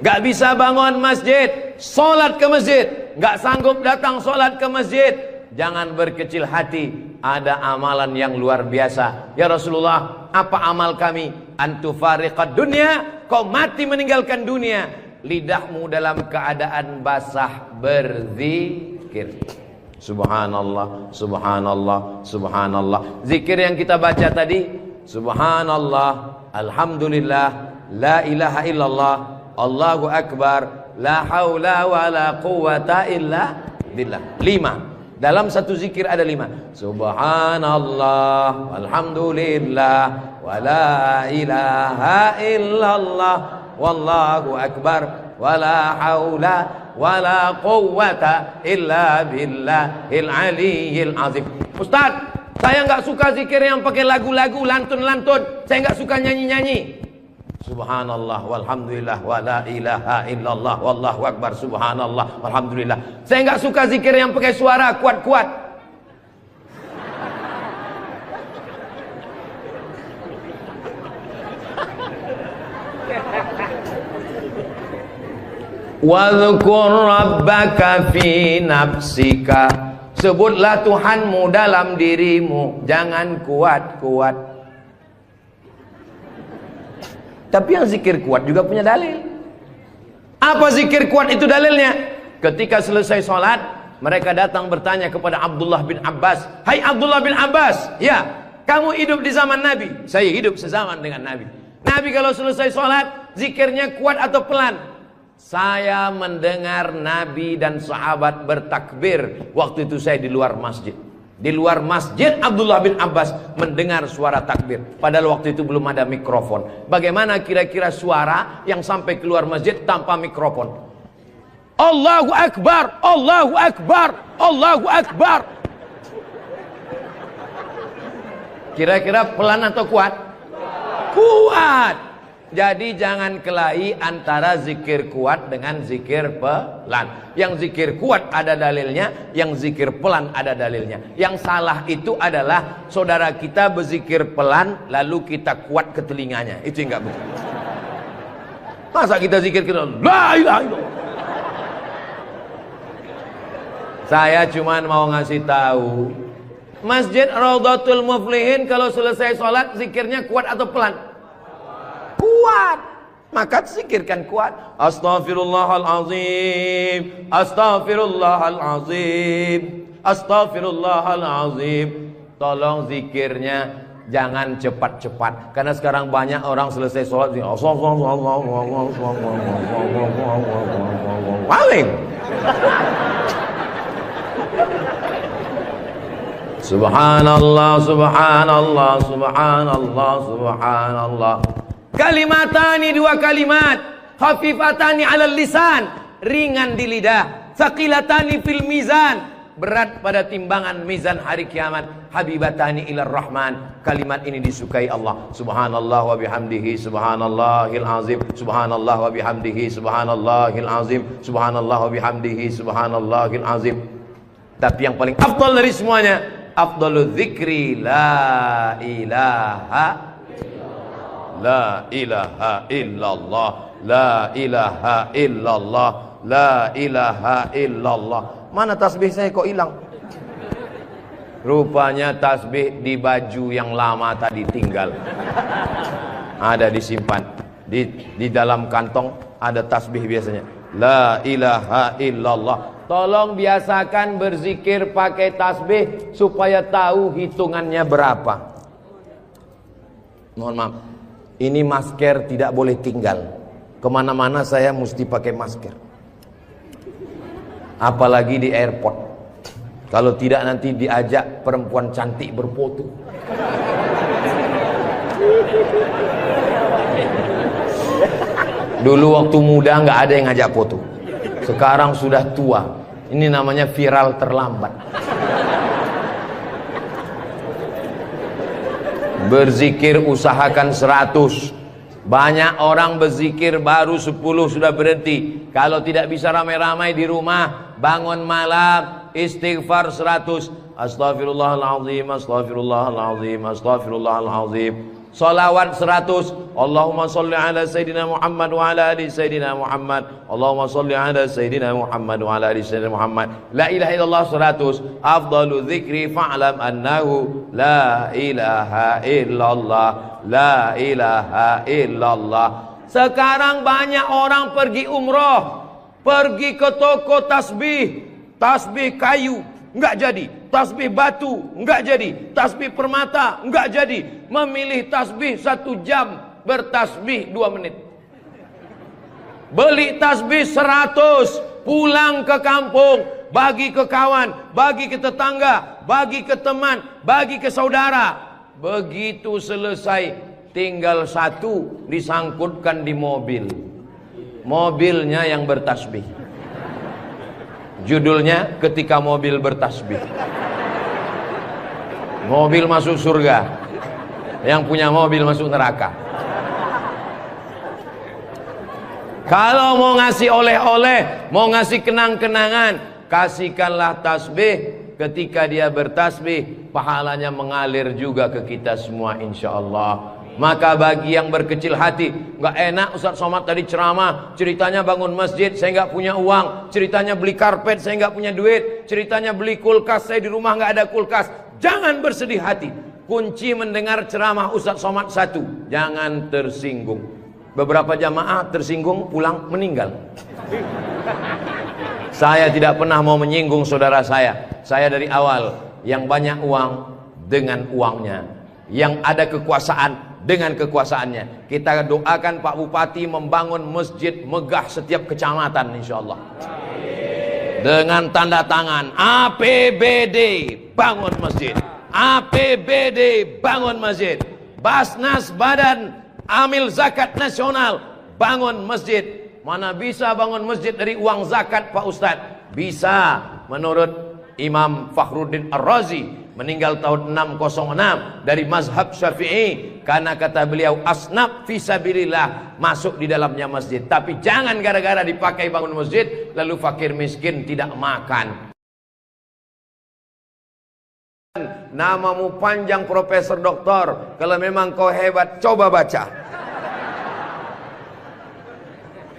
Gak bisa bangun masjid, sholat ke masjid. Gak sanggup datang sholat ke masjid, jangan berkecil hati. Ada amalan yang luar biasa. Ya Rasulullah, apa amal kami? Antufariqad dunya, kau mati meninggalkan dunia, lidahmu dalam keadaan basah berzikir. Subhanallah, subhanallah, subhanallah. Zikir yang kita baca tadi, subhanallah, alhamdulillah, la ilaha illallah, Allahu akbar, la haula wa la quwata illa billah. 5. Dalam satu zikir ada 5. Subhanallah, alhamdulillah, wa la ilaha illallah, wallahu akbar, wa la haula wala quwwata illa billahil aliyyil azim. Ustaz, saya nggak suka zikir yang pakai lagu-lagu, lantun-lantun. Saya nggak suka nyanyi-nyanyi. Subhanallah walhamdulillah wala ilaha illallah wallahu akbar, subhanallah walhamdulillah. Saya nggak suka zikir yang pakai suara kuat-kuat. Wadhkur rabbaka fi nafsika, sebutlah Tuhanmu dalam dirimu, jangan kuat-kuat. Tapi yang zikir kuat juga punya dalil. Apa zikir kuat itu dalilnya? Ketika selesai sholat, mereka datang bertanya kepada Abdullah bin Abbas, "Hai Abdullah bin Abbas, ya, kamu hidup di zaman Nabi?" "Saya hidup sezaman dengan Nabi." "Nabi kalau selesai sholat, zikirnya kuat atau pelan?" "Saya mendengar Nabi dan sahabat bertakbir waktu itu saya di luar masjid." Di luar masjid Abdullah bin Abbas mendengar suara takbir. Padahal waktu itu belum ada mikrofon. Bagaimana kira-kira suara yang sampai keluar masjid tanpa mikrofon? Allahu Akbar, Allahu Akbar, Allahu Akbar. Kira-kira pelan atau kuat? Kuat. Jadi jangan kelahi antara zikir kuat dengan zikir pelan. Yang zikir kuat ada dalilnya, yang zikir pelan ada dalilnya. Yang salah itu adalah saudara kita berzikir pelan lalu kita kuat ke telinganya. Itu enggak betul. Masa kita zikir kita la ilaha illallah. Saya cuman mau ngasih tahu, Masjid Raudhatul Muflihin kalau selesai sholat zikirnya kuat atau pelan? Kuat. Maka zikirkan kuat. Astaghfirullahalazim, astaghfirullahalazim, astaghfirullahalazim. Tolong zikirnya jangan cepat-cepat, karena sekarang banyak orang selesai sholat paling subhanallah, subhanallah, subhanallah, subhanallah. Kalimatani, 2 kalimat, khafifatani 'alal lisan, ringan di lidah, tsaqilatani fil mizan, berat pada timbangan mizan hari kiamat. Habibatani ilar rahman. Kalimat ini disukai Allah. Subhanallah wa bihamdihi subhanallahil azim. Subhanallah wa bihamdihi subhanallahil azim. Subhanallah wa bihamdihi subhanallahil azim. Tapi yang paling afdal dari semuanya, afdalul dzikri la ilaha la ilaha illallah, la ilaha illallah, la ilaha illallah. Mana tasbih saya kok hilang? Rupanya tasbih di baju yang lama tadi tinggal. Ada disimpan di dalam kantong, ada tasbih biasanya. La ilaha illallah. Tolong biasakan berzikir pakai tasbih supaya tahu hitungannya berapa. Mohon maaf, ini masker tidak boleh tinggal. Kemana-mana saya mesti pakai masker. Apalagi di airport. Kalau tidak nanti diajak perempuan cantik berfoto. Dulu waktu muda nggak ada yang ngajak foto. Sekarang sudah tua. Ini namanya viral terlambat. Berzikir usahakan 100. Banyak orang berzikir baru 10 sudah berhenti. Kalau tidak bisa ramai-ramai di rumah, bangun malam istighfar 100. Astaghfirullahaladzim, astaghfirullahaladzim, astaghfirullahaladzim. Salawat 100. Allahumma salli ala Sayyidina Muhammad wa ala ali Sayyidina Muhammad. Allahumma salli ala Sayyidina Muhammad wa ala ali Sayyidina Muhammad. La ilaha illallah 100. Afdalu dzikri fa'lam annahu la ilaha illallah, la ilaha illallah. Sekarang banyak orang pergi umroh, pergi ke toko tasbih, tasbih kayu enggak jadi, tasbih batu enggak jadi, tasbih permata enggak jadi. Memilih tasbih 1 jam, bertasbih 2 menit. Beli tasbih 100, pulang ke kampung, bagi ke kawan, bagi ke tetangga, bagi ke teman, bagi ke saudara. Begitu selesai, tinggal 1 disangkutkan di mobil. Mobilnya yang bertasbih. Judulnya ketika mobil bertasbih. Mobil masuk surga, yang punya mobil masuk neraka. Kalau mau ngasih oleh-oleh, mau ngasih kenang-kenangan, kasihkanlah tasbih. Ketika dia bertasbih, pahalanya mengalir juga ke kita semua insyaallah. Maka bagi yang berkecil hati, nggak enak Ustaz Somad tadi ceramah, ceritanya bangun masjid, saya nggak punya uang, ceritanya beli karpet, saya nggak punya duit, ceritanya beli kulkas, saya di rumah nggak ada kulkas. Jangan bersedih hati. Kunci mendengar ceramah Ustaz Somad 1, jangan tersinggung. Beberapa jamaah tersinggung, pulang meninggal. Saya tidak pernah mau menyinggung saudara saya. Saya dari awal, yang banyak uang dengan uangnya, yang ada kekuasaan dengan kekuasaannya. Kita doakan Pak Bupati membangun masjid megah setiap kecamatan insyaallah. Dengan tanda tangan APBD bangun masjid, APBD bangun masjid, Basnas Badan Amil Zakat Nasional bangun masjid. Mana bisa bangun masjid dari uang zakat Pak Ustadz? Bisa. Menurut Imam Fakhruddin Ar-Razi, meninggal tahun 606, dari mazhab Syafi'i, karena kata beliau asnaf fisabilillah, masuk di dalamnya masjid. Tapi jangan gara-gara dipakai bangun masjid lalu fakir miskin tidak makan. Namamu panjang Profesor Doktor, kalau memang kau hebat coba baca.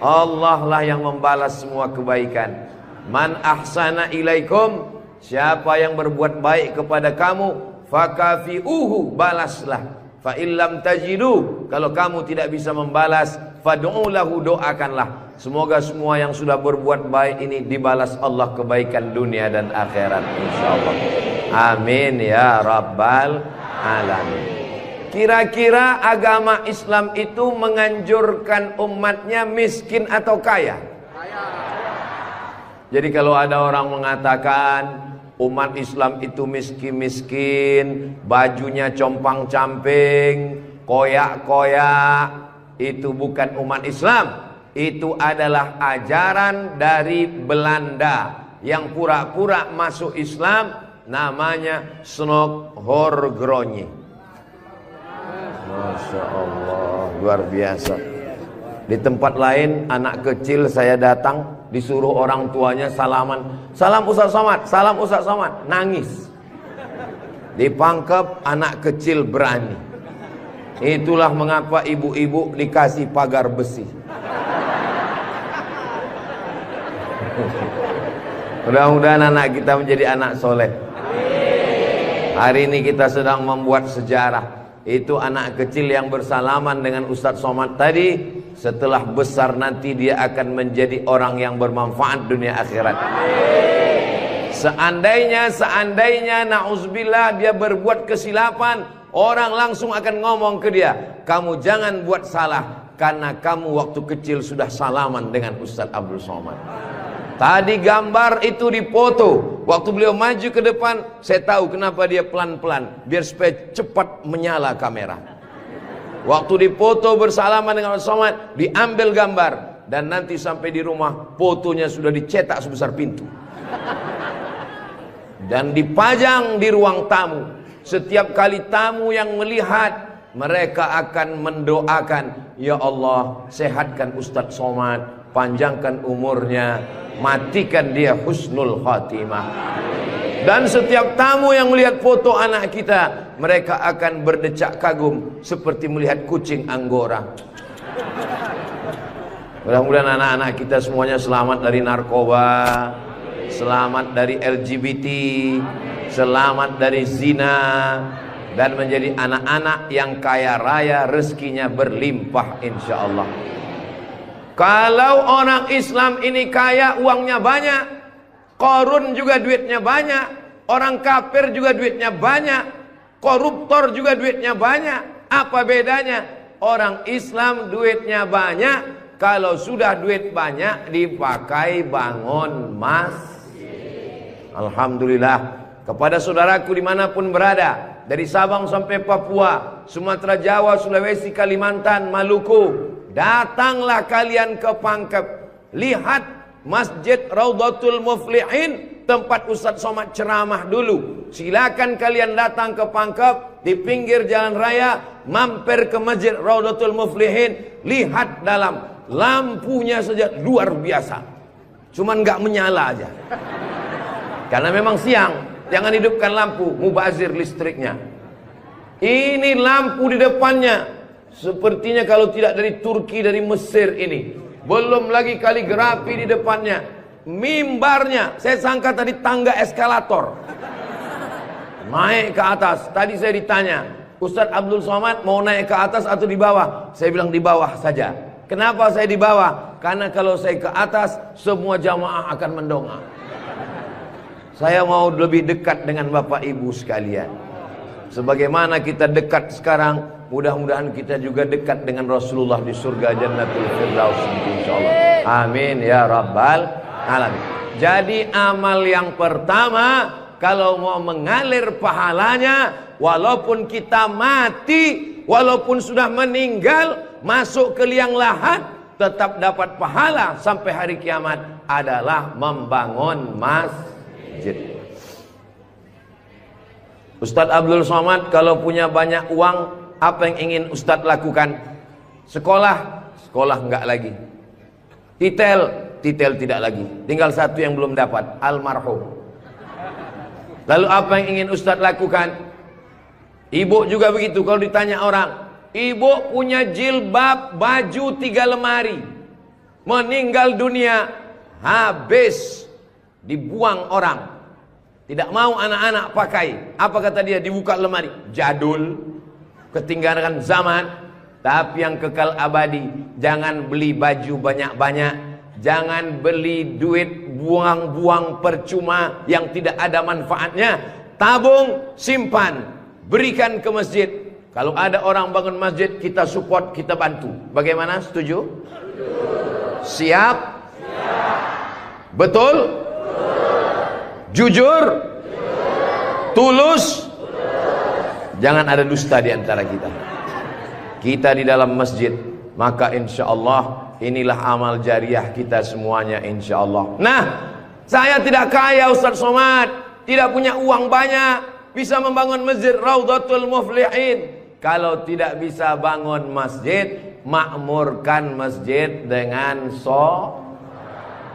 Allah lah yang membalas semua kebaikan. Man ahsana ilaikum, siapa yang berbuat baik kepada kamu, fakafi'uhu, balaslah. Fa illam tajidu, kalau kamu tidak bisa membalas, fad'u lahu, doakanlah. Semoga semua yang sudah berbuat baik ini dibalas Allah kebaikan dunia dan akhirat insyaallah. Amin ya rabbal alamin. Kira-kira agama Islam itu menganjurkan umatnya miskin atau kaya? Jadi kalau ada orang mengatakan umat Islam itu miskin-miskin, bajunya compang-camping, koyak-koyak, itu bukan umat Islam. Itu adalah ajaran dari Belanda yang pura-pura masuk Islam, namanya Snok Horgronyi. Masya Allah, luar biasa. Di tempat lain anak kecil saya datang, disuruh orang tuanya salaman, salam Ustaz Somad, salam Ustaz Somad, nangis. Dipangkep, anak kecil berani. Itulah mengapa ibu-ibu dikasih pagar besi. Mudah-mudahan anak kita menjadi anak soleh. Hari ini kita sedang membuat sejarah. Itu anak kecil yang bersalaman dengan Ustadz Somad tadi, setelah besar nanti dia akan menjadi orang yang bermanfaat dunia akhirat. Seandainya na'udzubillah dia berbuat kesilapan, orang langsung akan ngomong ke dia, kamu jangan buat salah, karena kamu waktu kecil sudah salaman dengan Ustadz Abdul Somad. Tadi gambar itu dipoto. Waktu beliau maju ke depan, saya tahu kenapa dia pelan-pelan, biar supaya cepat menyala kamera. Waktu dipoto bersalaman dengan Ustaz Somad, diambil gambar, dan nanti sampai di rumah fotonya sudah dicetak sebesar pintu dan dipajang di ruang tamu. Setiap kali tamu yang melihat, mereka akan mendoakan, ya Allah, sehatkan Ustadz Somad, panjangkan umurnya, matikan dia husnul khatimah. Dan setiap tamu yang melihat foto anak kita, mereka akan berdecak kagum seperti melihat kucing Anggora. Mudah-mudahan anak-anak kita semuanya selamat dari narkoba, selamat dari LGBT, selamat dari zina, dan menjadi anak-anak yang kaya raya, rezekinya berlimpah insyaallah. Kalau orang Islam ini kaya, uangnya banyak, Qarun juga duitnya banyak, orang kafir juga duitnya banyak, koruptor juga duitnya banyak. Apa bedanya? Orang Islam duitnya banyak, kalau sudah duit banyak dipakai bangun masjid. Alhamdulillah. Kepada saudaraku dimanapun berada, dari Sabang sampai Papua, Sumatera, Jawa, Sulawesi, Kalimantan, Maluku, datanglah kalian ke Pangkep. Lihat Masjid Raudhatul Muflihin, tempat Ustadz Somad ceramah dulu. Silakan kalian datang ke Pangkep, di pinggir jalan raya, mampir ke Masjid Raudhatul Muflihin. Lihat dalam, lampunya saja luar biasa, cuman nggak menyala aja karena memang siang. Jangan hidupkan lampu, mubazir listriknya. Ini lampu di depannya, sepertinya kalau tidak dari Turki, dari Mesir ini. Belum lagi kaligrafi di depannya. Mimbarnya, saya sangka tadi tangga eskalator, naik ke atas. Tadi saya ditanya, Ustadz Abdul Somad mau naik ke atas atau di bawah? Saya bilang di bawah saja. Kenapa saya di bawah? Karena kalau saya ke atas, semua jamaah akan mendongak. Saya mau lebih dekat dengan Bapak Ibu sekalian. Sebagaimana kita dekat sekarang, mudah-mudahan kita juga dekat dengan Rasulullah di surga Jannatul Firdaus insyaallah. Amin ya rabbal alamin. Jadi amal yang pertama, kalau mau mengalir pahalanya, walaupun kita mati, walaupun sudah meninggal, masuk ke liang lahat, tetap dapat pahala sampai hari kiamat, adalah membangun masjid. Ustadz Abdul Somad kalau punya banyak uang, apa yang ingin Ustadz lakukan? Sekolah enggak lagi. Titel tidak lagi. Tinggal satu yang belum dapat, almarhum. Lalu apa yang ingin Ustadz lakukan? Ibu juga begitu. Kalau ditanya orang, ibu punya jilbab, baju 3 lemari, meninggal dunia, habis, dibuang orang. Tidak mau anak-anak pakai. Apa kata dia? Dibuka lemari. Jadul, ketinggalan zaman. Tapi yang kekal abadi, jangan beli baju banyak-banyak, jangan beli duit buang-buang percuma yang tidak ada manfaatnya. Tabung, simpan, berikan ke masjid. Kalau ada orang bangun masjid, kita support, kita bantu. Bagaimana? Setuju? Siap? Betul? Jujur? Tulus? Jangan ada dusta di antara kita. Kita di dalam masjid, maka insya Allah inilah amal jariah kita semuanya insya Allah. Nah, Saya tidak kaya Ustaz Somad, tidak punya uang banyak, bisa membangun masjid Raudhatul Muflihin. Kalau tidak bisa bangun masjid, makmurkan masjid dengan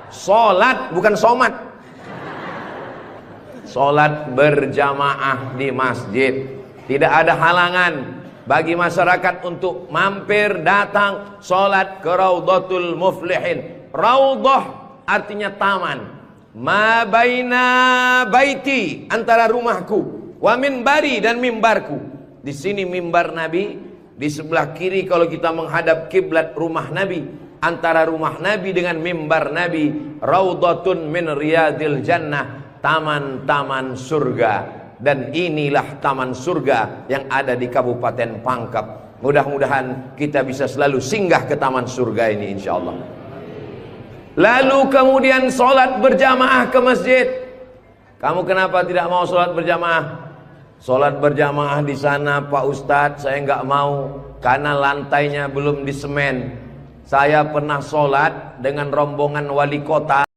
sholat, bukan somat. Sholat berjamaah di masjid. Tidak ada halangan bagi masyarakat untuk mampir datang sholat ke Raudhatul Muflihin. Raudhah artinya taman. Ma baina baiti, antara rumahku, wa minbari, dan mimbarku. Di sini mimbar Nabi, di sebelah kiri kalau kita menghadap kiblat rumah Nabi. Antara rumah Nabi dengan mimbar Nabi, Raudhatun min riyadil jannah, taman-taman surga. Dan inilah taman surga yang ada di Kabupaten Pangkep. Mudah-mudahan kita bisa selalu singgah ke taman surga ini insyaallah. Lalu kemudian sholat berjamaah ke masjid. Kamu kenapa tidak mau sholat berjamaah? Sholat berjamaah di sana Pak Ustadz, saya nggak mau karena lantainya belum disemen. Saya pernah sholat dengan rombongan wali kota